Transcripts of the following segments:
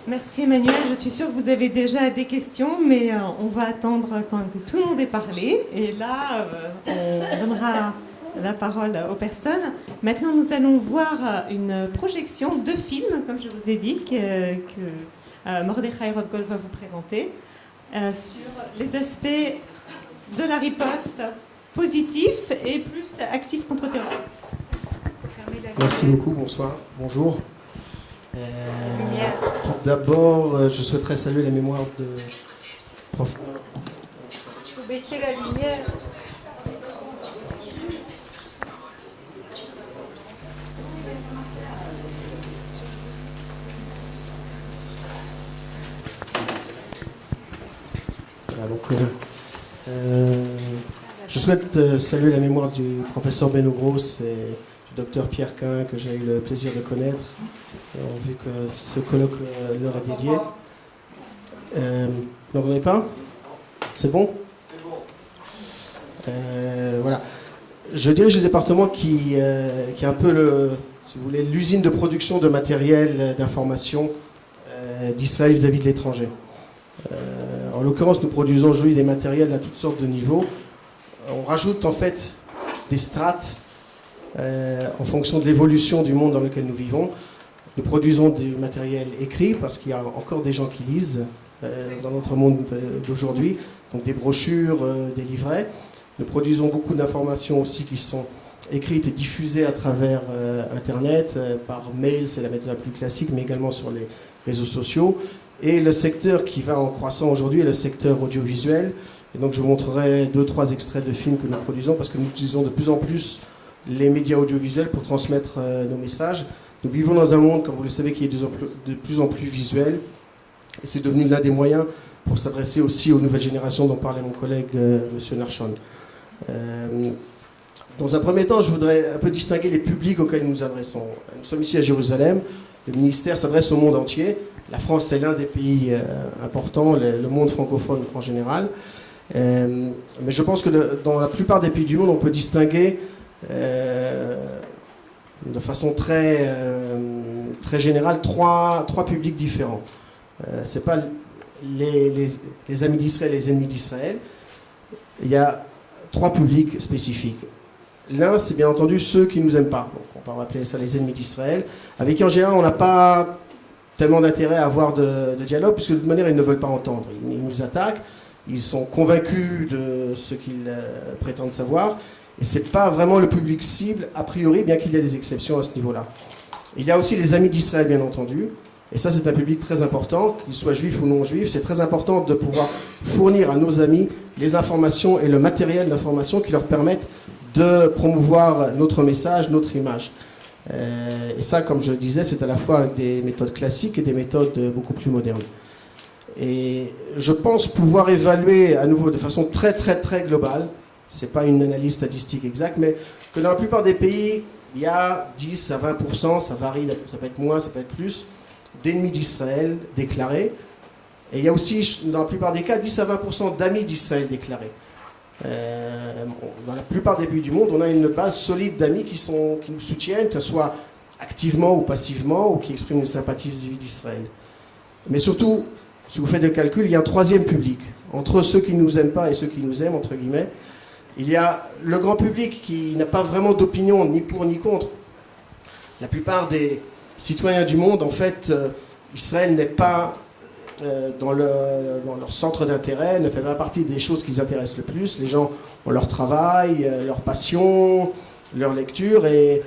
Merci Emmanuel, je suis sûre que vous avez déjà des questions, mais on va attendre quand que tout le monde ait parlé. Et là, on donnera la parole aux personnes. Maintenant, nous allons voir une projection de films, comme je vous ai dit, que Mordechai Rothgold va vous présenter, sur les aspects de la riposte positif et plus actif contre terrorisme. Merci beaucoup, bonsoir, bonjour. Tout d'abord, je souhaiterais saluer la mémoire de prof. Il faut baisser la lumière. Voilà, donc, je souhaite saluer la mémoire du professeur Beno Gross et du docteur Pierre Quin, que j'ai eu le plaisir de connaître, vu que ce colloque leur est dédié. Vous n'entendez pas? C'est bon? C'est bon. Voilà. Je dirige le département qui est un peu si vous voulez, l'usine de production de matériel d'information d'Israël vis-à-vis de l'étranger. En l'occurrence, nous produisons aujourd'hui des matériels à toutes sortes de niveaux. On rajoute en fait des strates en fonction de l'évolution du monde dans lequel nous vivons. Nous produisons du matériel écrit parce qu'il y a encore des gens qui lisent dans notre monde d'aujourd'hui, donc des brochures, des livrets. Nous produisons beaucoup d'informations aussi qui sont écrites et diffusées à travers Internet, par mail, c'est la méthode la plus classique, mais également sur les réseaux sociaux. Et le secteur qui va en croissant aujourd'hui est le secteur audiovisuel. Et donc je vous montrerai 2-3 extraits de films que nous produisons parce que nous utilisons de plus en plus les médias audiovisuels pour transmettre nos messages. Nous vivons dans un monde, comme vous le savez, qui est de plus en plus visuel. Et c'est devenu l'un des moyens pour s'adresser aussi aux nouvelles générations dont parlait mon collègue M. Narchon. Dans un premier temps, je voudrais un peu distinguer les publics auxquels nous nous adressons. Nous sommes ici à Jérusalem. Le ministère s'adresse au monde entier. La France, c'est l'un des pays importants, le monde francophone en général. Mais je pense que dans la plupart des pays du monde, on peut distinguer de façon très générale trois publics différents. Ce n'est pas les amis d'Israël et les ennemis d'Israël. Il y a trois publics spécifiques. L'un, c'est bien entendu ceux qui ne nous aiment pas. Donc, on va appeler ça les ennemis d'Israël, avec qui en général on n'a pas tellement d'intérêt à avoir de dialogue, puisque de toute manière ils ne veulent pas entendre. Ils nous attaquent, ils sont convaincus de ce qu'ils prétendent savoir, et ce n'est pas vraiment le public cible, a priori, bien qu'il y ait des exceptions à ce niveau-là. Il y a aussi les amis d'Israël, bien entendu, et ça c'est un public très important, qu'ils soient juifs ou non juifs. C'est très important de pouvoir fournir à nos amis les informations et le matériel d'information qui leur permettent de promouvoir notre message, notre image. Et ça, comme je le disais, c'est à la fois avec des méthodes classiques et des méthodes beaucoup plus modernes. Et je pense pouvoir évaluer à nouveau de façon très globale, ce n'est pas une analyse statistique exacte, mais que dans la plupart des pays, il y a 10 à 20%, ça varie, ça peut être moins, ça peut être plus, d'ennemis d'Israël déclarés. Et il y a aussi, dans la plupart des cas, 10 à 20% d'amis d'Israël déclarés. Dans la plupart des pays du monde, on a une base solide d'amis qui nous soutiennent, que ce soit activement ou passivement, ou qui expriment une sympathie vis-à-vis d'Israël. Mais surtout, si vous faites le calcul, il y a un troisième public. Entre ceux qui ne nous aiment pas et ceux qui nous aiment, entre guillemets, il y a le grand public qui n'a pas vraiment d'opinion, ni pour ni contre. La plupart des citoyens du monde, en fait, Israël n'est pas dans leur centre d'intérêt, ne fait pas partie des choses qui les intéressent le plus. Les gens ont leur travail, leur passion, leur lecture, et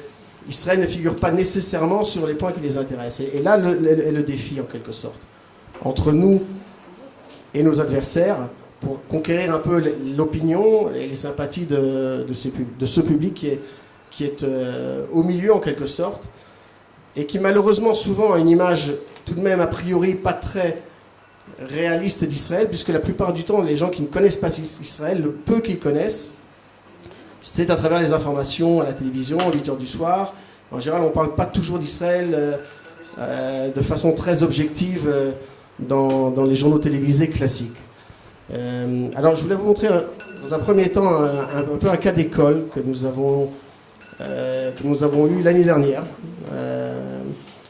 Israël ne figure pas nécessairement sur les points qui les intéressent. Et là est le défi, en quelque sorte, entre nous et nos adversaires, pour conquérir un peu l'opinion et les sympathies de ce public qui est au milieu, en quelque sorte, et qui malheureusement souvent a une image tout de même a priori pas très réaliste d'Israël, puisque la plupart du temps, les gens qui ne connaissent pas Israël, le peu qu'ils connaissent, c'est à travers les informations à la télévision, à 8h du soir. En général, on ne parle pas toujours d'Israël de façon très objective dans les journaux télévisés classiques. Alors, je voulais vous montrer dans un premier temps un peu un cas d'école que nous avons eu l'année dernière.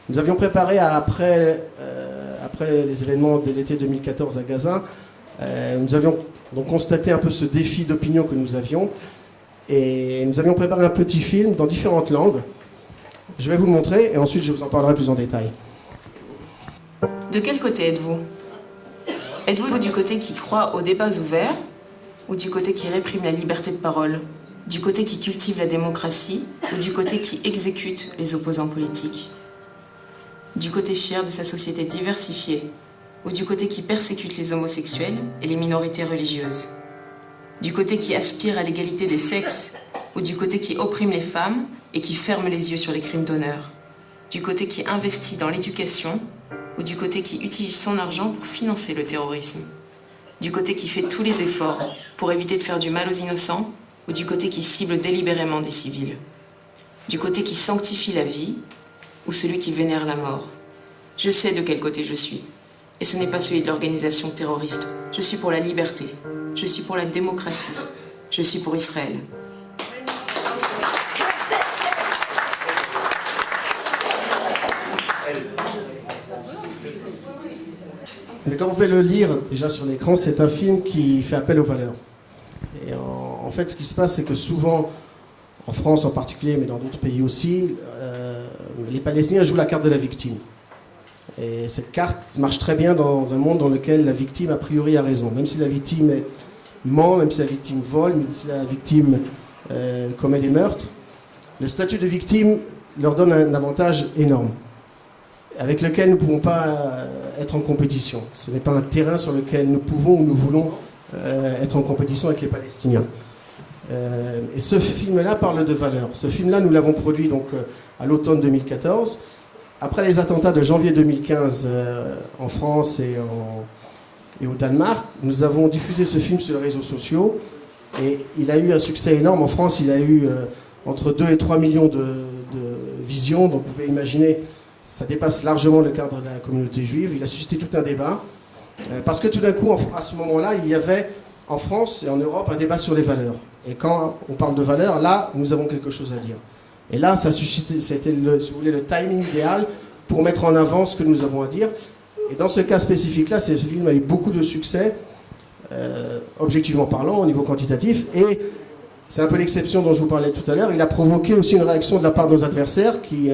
Nous avions préparé après après les événements de l'été 2014 à Gaza, nous avions donc constaté un peu ce défi d'opinion que nous avions. Et nous avions préparé un petit film dans différentes langues. Je vais vous le montrer et ensuite je vous en parlerai plus en détail. De quel côté êtes-vous? Êtes-vous du côté qui croit aux débats ouverts ou du côté qui réprime la liberté de parole? Du côté qui cultive la démocratie ou du côté qui exécute les opposants politiques? Du côté fier de sa société diversifiée ou du côté qui persécute les homosexuels et les minorités religieuses? Du côté qui aspire à l'égalité des sexes ou du côté qui opprime les femmes et qui ferme les yeux sur les crimes d'honneur? Du côté qui investit dans l'éducation ou du côté qui utilise son argent pour financer le terrorisme? Du côté qui fait tous les efforts pour éviter de faire du mal aux innocents ou du côté qui cible délibérément des civils? Du côté qui sanctifie la vie ou celui qui vénère la mort? Je sais de quel côté je suis. Et ce n'est pas celui de l'organisation terroriste. Je suis pour la liberté. Je suis pour la démocratie. Je suis pour Israël. Mais quand vous pouvez le lire déjà sur l'écran, c'est un film qui fait appel aux valeurs. Et en fait, ce qui se passe, c'est que souvent, en France en particulier, mais dans d'autres pays aussi, les Palestiniens jouent la carte de la victime. Et cette carte marche très bien dans un monde dans lequel la victime, a priori, a raison. Même si la victime ment, même si la victime vole, même si la victime commet des meurtres, le statut de victime leur donne un avantage énorme, avec lequel nous ne pouvons pas être en compétition. Ce n'est pas un terrain sur lequel nous pouvons ou nous voulons être en compétition avec les Palestiniens. Et ce film-là parle de valeurs. Ce film-là, nous l'avons produit donc, à l'automne 2014. Après les attentats de janvier 2015 en France et au Danemark, nous avons diffusé ce film sur les réseaux sociaux et il a eu un succès énorme. En France, il a eu entre 2 et 3 millions de visions, donc vous pouvez imaginer, ça dépasse largement le cadre de la communauté juive. Il a suscité tout un débat, parce que tout d'un coup, à ce moment-là, il y avait en France et en Europe un débat sur les valeurs. Et quand on parle de valeurs, là, nous avons quelque chose à dire. Et là, ça suscitait, c'était si vous voulez, le timing idéal pour mettre en avant ce que nous avons à dire. Et dans ce cas spécifique-là, ce film a eu beaucoup de succès, objectivement parlant, au niveau quantitatif. Et c'est un peu l'exception dont je vous parlais tout à l'heure. Il a provoqué aussi une réaction de la part de nos adversaires qui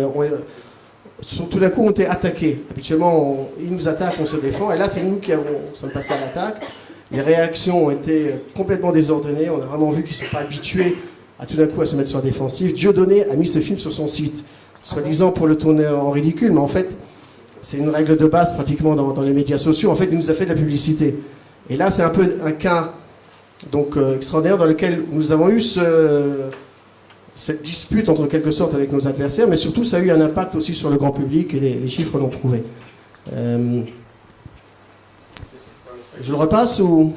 tout d'un coup ont été attaqués. Habituellement, ils nous attaquent, on se défend. Et là, c'est nous qui sommes passés à l'attaque. Les réactions ont été complètement désordonnées. On a vraiment vu qu'ils ne sont pas habitués à tout d'un coup à se mettre sur la défensive. Dieudonné a mis ce film sur son site, soi-disant pour le tourner en ridicule, mais en fait, c'est une règle de base pratiquement dans les médias sociaux. En fait, il nous a fait de la publicité. Et là, c'est un peu un cas donc, extraordinaire dans lequel nous avons eu cette dispute, en quelque sorte, avec nos adversaires, mais surtout, ça a eu un impact aussi sur le grand public, et les chiffres l'ont prouvé. Je le repasse ou...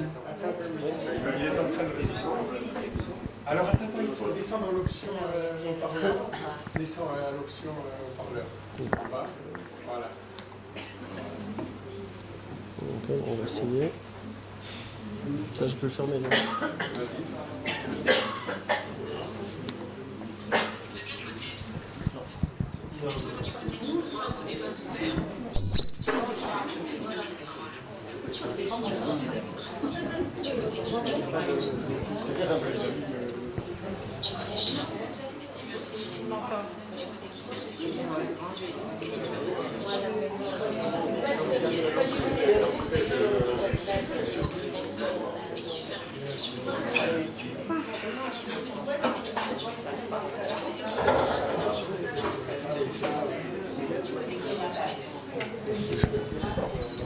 Alors attends, il faut descendre à l'option haut-parleur. Descends à l'option haut-parleur. En bas, voilà. Ok, on va essayer. Ça, je peux le fermer, non? Vas-y.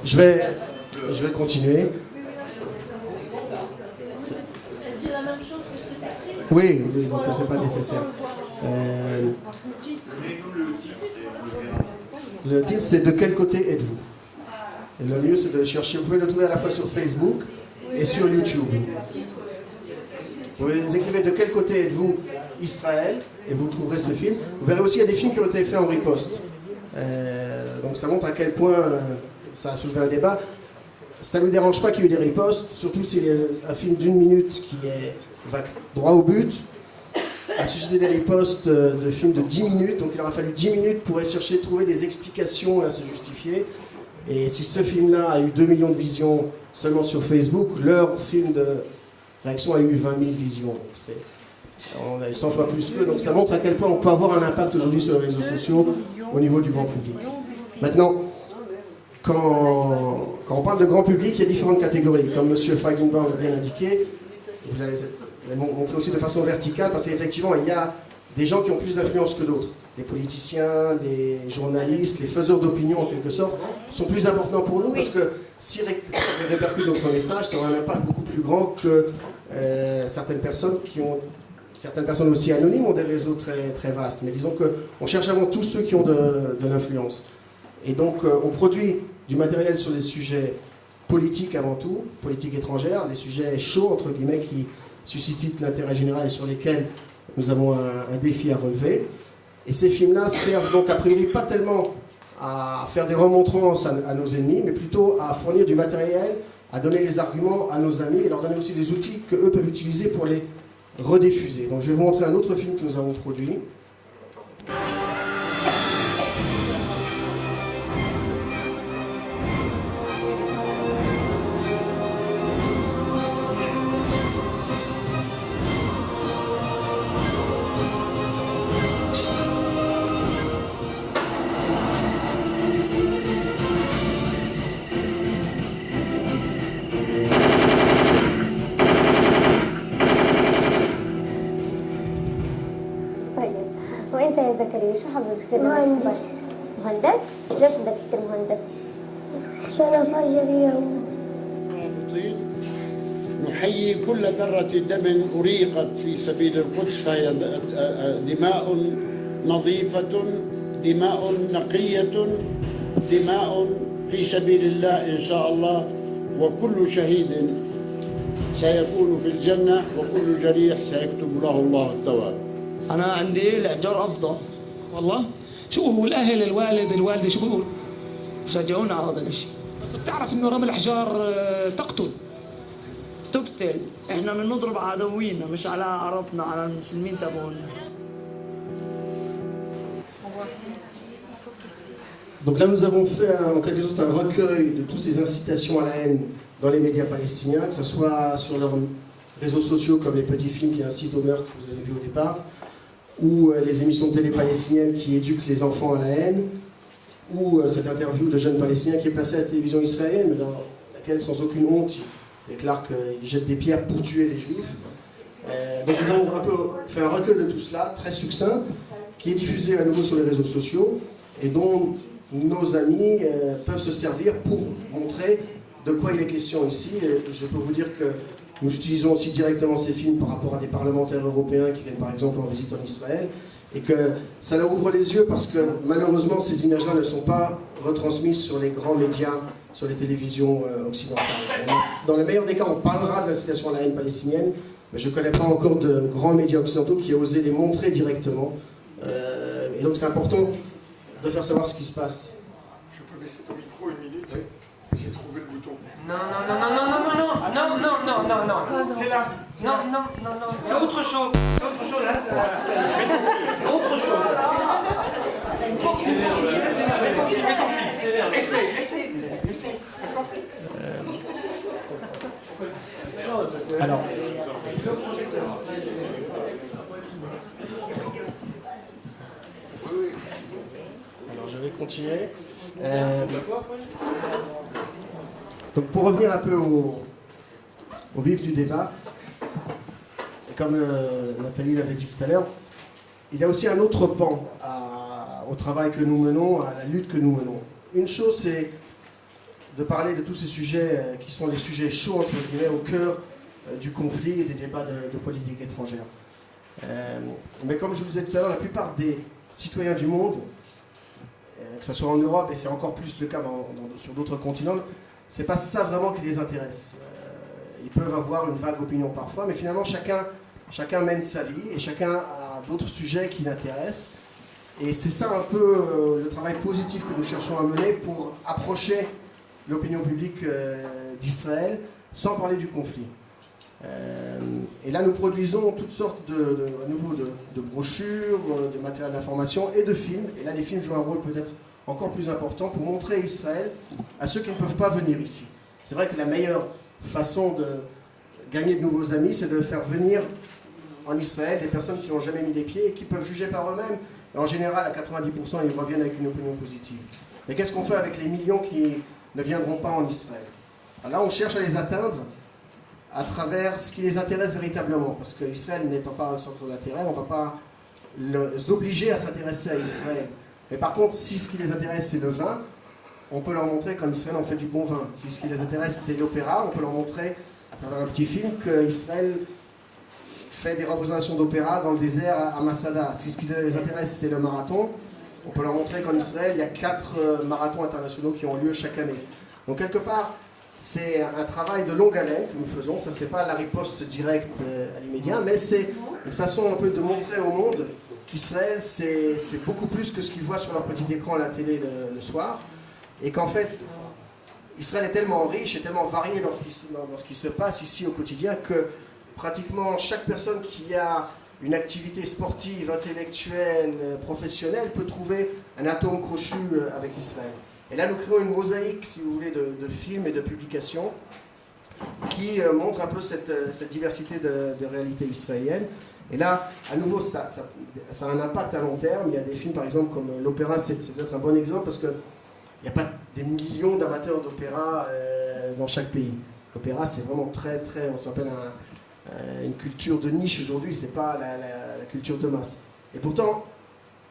Je vais continuer. Oui, donc c'est pas nécessaire. Le titre, c'est « De quel côté êtes-vous » Et le mieux, c'est de le chercher. Vous pouvez le trouver à la fois sur Facebook et sur YouTube. Vous écrivez « De quel côté êtes-vous Israël » et vous trouverez ce film. Vous verrez aussi qu'il y a des films qui ont été faits en riposte. Donc ça montre à quel point ça a soulevé un débat. Ça ne nous dérange pas qu'il y ait eu des ripostes, surtout si un film d'une minute qui va droit au but a suscité des ripostes de films de 10 minutes, donc il aura fallu 10 minutes pour essayer de trouver des explications et à se justifier. Et si ce film-là a eu 2 millions de visions seulement sur Facebook, leur film de réaction a eu 20 000 visions. On a eu 100 fois plus que, donc ça montre à quel point on peut avoir un impact aujourd'hui sur les réseaux sociaux au niveau du grand public. Maintenant, quand on parle de grand public, il y a différentes catégories. Comme M. Feigenbaum l'a bien indiqué, vous l'avez montré aussi de façon verticale, parce qu'effectivement, il y a des gens qui ont plus d'influence que d'autres. Les politiciens, les journalistes, les faiseurs d'opinion en quelque sorte, sont plus importants pour nous parce que s'ils répercutent notre message, ça aura un impact beaucoup plus grand que certaines personnes aussi anonymes ont des réseaux très, très vastes. Mais disons qu'on cherche avant tout ceux qui ont de l'influence. Et donc on produit du matériel sur des sujets politiques avant tout, politique étrangère, les sujets chauds entre guillemets qui suscitent l'intérêt général et sur lesquels nous avons un défi à relever. Et ces films-là servent donc a priori pas tellement à faire des remontrances à nos ennemis, mais plutôt à fournir du matériel, à donner les arguments à nos amis et leur donner aussi des outils qu'eux peuvent utiliser pour les rediffuser. Donc je vais vous montrer un autre film que nous avons produit. وانت يا زكريا شو حابب تصير مهندس؟ مهندس؟ ليش بدك تصير مهندس؟ عشان افجر اليوم. نحيي كل ذرة دم أريقت في سبيل القدس، فهي دماء نظيفة، دماء نقية، دماء في سبيل الله إن شاء الله، وكل شهيد سيكون في الجنة وكل جريح سيكتب له الله الثواب. أنا عندي الإعجار أفضل والله. شو هو الأهل الوالد الوالدة شو بيقولوا؟ بشجعونا على هذا الشيء. بس بتعرف إنه رمي الأحجار تقتل. تقتل. إحنا بنضرب عدوينا مش على عربنا على المسلمين تبعونا. Donc là, nous avons fait en quelque sorte un recueil de toutes ces incitations à la haine dans les médias palestiniens, que ce soit sur leurs réseaux sociaux comme les petits films qui incitent au meurtre que vous avez vu au départ, ou les émissions de télé palestiniennes qui éduquent les enfants à la haine, ou cette interview de jeunes palestiniens qui est passée à la télévision israélienne, mais dans laquelle, sans aucune honte, il déclare qu'il jette des pierres pour tuer les juifs. Donc nous avons un peu fait un recueil de tout cela, très succinct, qui est diffusé à nouveau sur les réseaux sociaux, et dont nos amis peuvent se servir pour montrer de quoi il est question ici. Et je peux vous dire que nous utilisons aussi directement ces films par rapport à des parlementaires européens qui viennent par exemple en visite en Israël, et que ça leur ouvre les yeux parce que malheureusement ces images-là ne sont pas retransmises sur les grands médias, sur les télévisions occidentales. Dans le meilleur des cas, on parlera de l'incitation à la haine palestinienne, mais je ne connais pas encore de grands médias occidentaux qui aient osé les montrer directement. Et donc c'est important de faire savoir ce qui se passe. Je peux baisser ton micro une minute? Oui. J'ai trouvé le bouton. Non, c'est là. Non, c'est autre chose. C'est autre chose, là, c'est autre chose. Mets ton fil. Essaye. Alors, je vais continuer. Donc pour revenir un peu au vif du débat, et comme Nathalie l'avait dit tout à l'heure, il y a aussi un autre pan au travail que nous menons, à la lutte que nous menons. Une chose, c'est de parler de tous ces sujets qui sont les sujets chauds, entre guillemets, au cœur du conflit et des débats de politique étrangère. Mais comme je vous disais tout à l'heure, la plupart des citoyens du monde, que ce soit en Europe, et c'est encore plus le cas sur d'autres continents, c'est pas ça vraiment qui les intéresse. Ils peuvent avoir une vague opinion parfois, mais finalement chacun mène sa vie et chacun a d'autres sujets qui l'intéressent. Et c'est ça un peu le travail positif que nous cherchons à mener pour approcher l'opinion publique d'Israël sans parler du conflit. Et là, nous produisons toutes sortes à nouveau de brochures, de matériel d'information et de films. Et là, les films jouent un rôle peut-être encore plus important pour montrer Israël à ceux qui ne peuvent pas venir ici. C'est vrai que la meilleure façon de gagner de nouveaux amis, c'est de faire venir en Israël des personnes qui n'ont jamais mis les pieds et qui peuvent juger par eux-mêmes. Et en général, à 90%, ils reviennent avec une opinion positive. Mais qu'est-ce qu'on fait avec les millions qui ne viendront pas en Israël? Alors là, on cherche à les atteindre à travers ce qui les intéresse véritablement. Parce qu'Israël n'étant pas un centre d'intérêt, on ne va pas les obliger à s'intéresser à Israël. Mais par contre, si ce qui les intéresse, c'est le vin, on peut leur montrer qu'en Israël, on fait du bon vin. Si ce qui les intéresse, c'est l'opéra, on peut leur montrer, à travers un petit film, qu'Israël fait des représentations d'opéra dans le désert à Masada. Si ce qui les intéresse, c'est le marathon, on peut leur montrer qu'en Israël, il y a 4 marathons internationaux qui ont lieu chaque année. Donc quelque part, c'est un travail de longue haleine que nous faisons. Ça, c'est pas la riposte directe à l'immédiat, mais c'est une façon un peu de montrer au monde qu'Israël, c'est beaucoup plus que ce qu'ils voient sur leur petit écran à la télé le soir. Et qu'en fait, Israël est tellement riche et tellement varié dans ce qui se passe ici au quotidien que pratiquement chaque personne qui a une activité sportive, intellectuelle, professionnelle peut trouver un atome crochu avec Israël. Et là, nous créons une mosaïque, si vous voulez, de films et de publications qui montrent un peu cette diversité de réalité israélienne. Et là, à nouveau, ça a un impact à long terme. Il y a des films, par exemple, comme l'opéra, c'est peut-être un bon exemple parce qu'il n'y a pas des millions d'amateurs d'opéra dans chaque pays. L'opéra, c'est vraiment très, on s'appelle une culture de niche aujourd'hui, c'est pas la culture de masse. Et pourtant,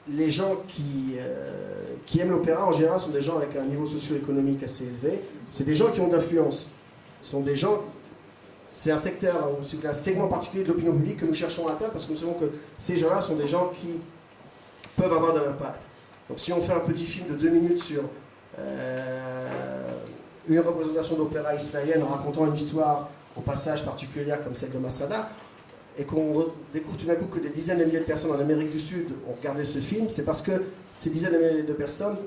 les gens qui aiment l'opéra, en général, sont des gens avec un niveau socio-économique assez élevé. C'est des gens qui ont de l'influence. Ce sont des gens... C'est un secteur, c'est un segment particulier de l'opinion publique que nous cherchons à atteindre parce que nous savons que ces gens-là sont des gens qui peuvent avoir de l'impact. Donc si on fait un petit film de 2 minutes sur une représentation d'opéra israélienne en racontant une histoire au passage particulière comme celle de Masada, et qu'on découvre tout d'un coup que des dizaines de milliers de personnes en Amérique du Sud ont regardé ce film, c'est parce que ces dizaines de milliers de personnes,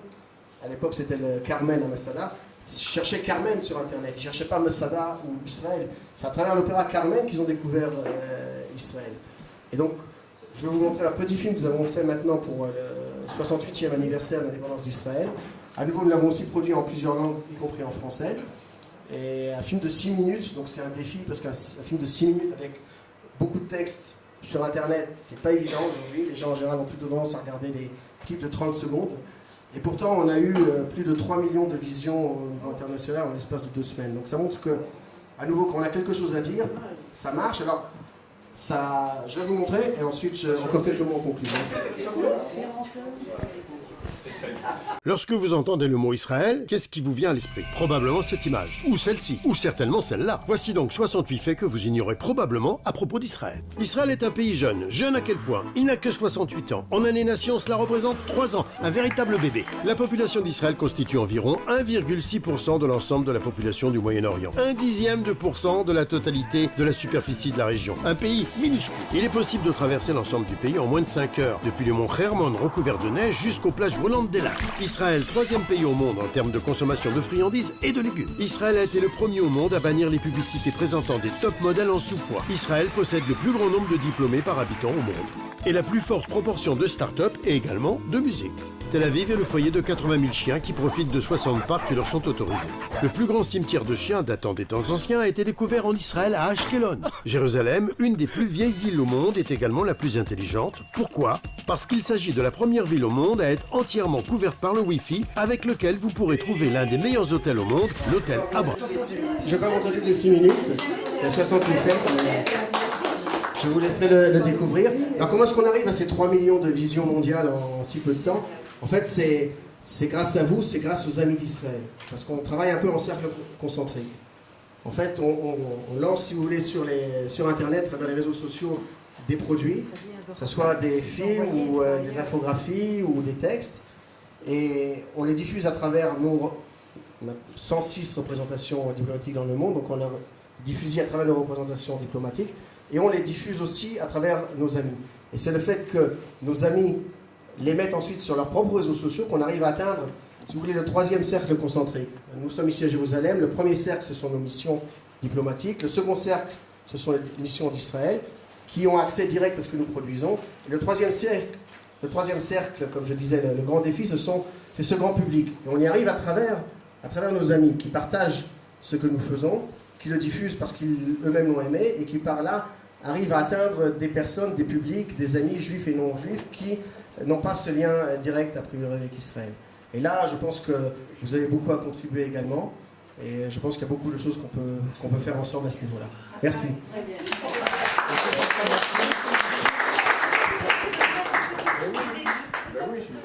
à l'époque c'était le Carmen à Masada, cherchaient Carmen sur Internet, ils ne cherchaient pas Masada ou Israël. C'est à travers l'opéra Carmen qu'ils ont découvert Israël. Et donc, je vais vous montrer un petit film que nous avons fait maintenant pour le 68e anniversaire de l'indépendance d'Israël. À nouveau, nous l'avons aussi produit en plusieurs langues, y compris en français. Et un film de 6 minutes, donc c'est un défi, parce qu'un film de 6 minutes avec beaucoup de textes sur Internet, c'est pas évident aujourd'hui. Les gens en général ont plutôt tendance à regarder des clips de 30 secondes. Et pourtant, on a eu plus de 3 millions de visions au niveau international en l'espace de 2 semaines. Donc ça montre que, à nouveau, quand on a quelque chose à dire, ça marche. Alors, ça, je vais vous montrer, et ensuite, encore quelques mots en conclusion. Lorsque vous entendez le mot Israël, qu'est-ce qui vous vient à l'esprit? Probablement cette image, ou celle-ci, ou certainement celle-là. Voici donc 68 faits que vous ignorez probablement à propos d'Israël. Israël est un pays jeune. Jeune à quel point? Il n'a que 68 ans. En année-nation, cela représente 3 ans, un véritable bébé. La population d'Israël constitue environ 1,6% de l'ensemble de la population du Moyen-Orient. 1/10% de la totalité de la superficie de la région. Un pays minuscule. Il est possible de traverser l'ensemble du pays en moins de 5 heures, depuis le mont Hermon recouvert de neige jusqu'aux plages volantes des lacs. Israël, 3e pays au monde en termes de consommation de friandises et de légumes. Israël a été le premier au monde à bannir les publicités présentant des top modèles en sous-poids. Israël possède le plus grand nombre de diplômés par habitant au monde. Et la plus forte proportion de start-up et également de musées. Tel Aviv est le foyer de 80 000 chiens qui profitent de 60 parcs qui leur sont autorisés. Le plus grand cimetière de chiens datant des temps anciens a été découvert en Israël à Ashkelon. Jérusalem, une des plus vieilles villes au monde, est également la plus intelligente. Pourquoi? Parce qu'il s'agit de la première ville au monde à être entièrement couverte par le Wi-Fi, avec lequel vous pourrez trouver l'un des meilleurs hôtels au monde, l'hôtel Abra. Je ne vais pas montrer toutes les 6 minutes, il y a 68 faits. Je vous laisserai le découvrir. Alors comment est-ce qu'on arrive à ces 3 millions de visions mondiales en si peu de temps? En fait, c'est grâce à vous, c'est grâce aux amis d'Israël. Parce qu'on travaille un peu en cercle concentrique. En fait, on lance, si vous voulez, sur Internet, à travers les réseaux sociaux, des produits, que ce soit des films ou des infographies ou des textes. Et on les diffuse à travers nos 106 représentations diplomatiques dans le monde. Donc on les diffuse à travers nos représentations diplomatiques. Et on les diffuse aussi à travers nos amis. Et c'est le fait que nos amis les mettent ensuite sur leurs propres réseaux sociaux qu'on arrive à atteindre, si vous voulez, le 3e cercle concentrique. Nous sommes ici à Jérusalem. Le premier cercle, ce sont nos missions diplomatiques. Le second cercle, ce sont les missions d'Israël, qui ont accès direct à ce que nous produisons. Et le 3e cercle, le troisième cercle, comme je disais, le grand défi, c'est ce grand public. Et on y arrive à travers nos amis qui partagent ce que nous faisons, qui le diffusent parce qu'ils eux-mêmes l'ont aimé et qui par là arrivent à atteindre des personnes, des publics, des amis juifs et non juifs qui n'ont pas ce lien direct a priori avec Israël. Et là, je pense que vous avez beaucoup à contribuer également et je pense qu'il y a beaucoup de choses qu'on peut faire ensemble à ce niveau-là. Merci.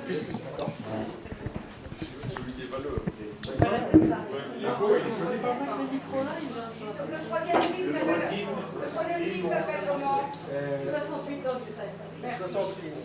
Puisque c'est celui des valeurs. Voilà, c'est ça. Le troisième film s'appelle comment 68 ans du 13. 68.